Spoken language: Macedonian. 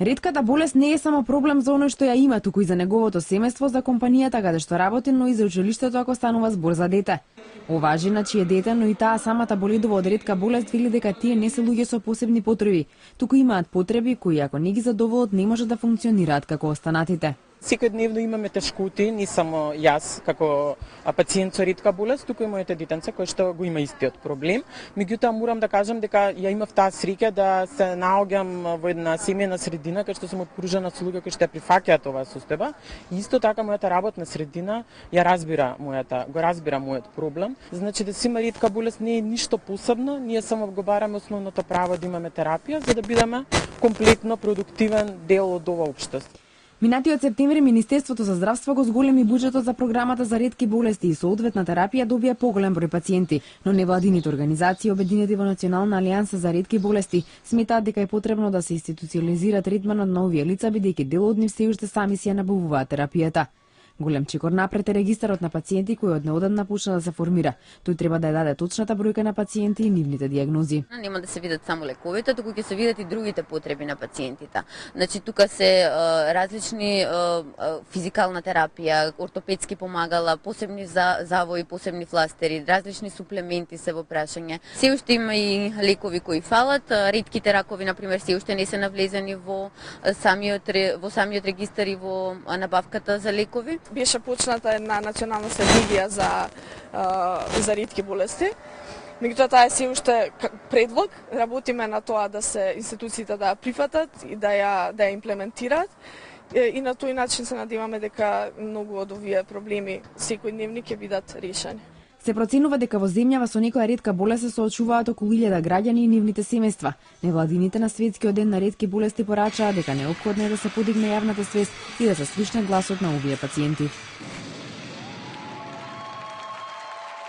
Ретката болест не е само проблем за оној што ја има, туку и за неговото семејство, за компанијата каде што работи, но и за училиштето ако станува збор за дете. Оваа жена чие дете, но и таа самата боледува од ретка болест, вели дека тие не се луѓе со посебни потреби, туку имаат потреби кои ако не ги задоволат не може да функционираат како останатите. Секојдневно имаме тешкоти, не само јас како пациент со ретка болест, туку и моите детенца кои што го има истиот проблем. Меѓутоа морам да кажам дека ја имав таа среќа да се наоѓам во една семејна средина кај што сум окружена со луѓе кои што ја прифаќаат оваа состојба. И исто така мојата работна средина го разбира мојот проблем. Значи да се има ретка болест не е ништо посебно, ние само го бараме основното право да имаме терапија за да бидеме комплетно продуктивен дел од ова општество. Минатиот септември Министерството за здравство го зголеми буџетот за програмата за ретки болести и соодветна терапија добија поголем број пациенти, но невладините организации обединети во Национална алијанса за ретки болести сметаат дека е потребно да се институциализира третманот на овие лица бидејќи дел од нив се уште сами си ја набавуваат терапијата. Голем чекор напред е регистарот на пациенти кој од неодамна почна да се формира. Тој треба да ја даде точната бројка на пациенти и нивните дијагнози. Нема да се видат само лековите, туку ќе се видат и другите потреби на пациентите. Значи тука се различни физикална терапија, ортопедски помагала, посебни завои, посебни фластери, различни суплементи се во прашање. Се уште има и лекови кои фалат, ретките ракови на пример се уште не се навлезени во самиот регистар и во набавката за лекови. Беше почната една национална стратегија за ретки болести. Меѓутоа таа е се уште предлог, работиме на тоа да се институциите да ја прифатат и да ја имплементираат. И на тој начин се надеваме дека многу од овие проблеми секојдневни ќе бидат решени. Се проценува дека во земјава со некоја ретка болест се соочуваат околу 1000 граѓани и нивните семејства. Невладините на Светскиот ден на ретки болести порачаа дека неопходно е да се подигне јавната свест и да се слушне гласот на овие пациенти.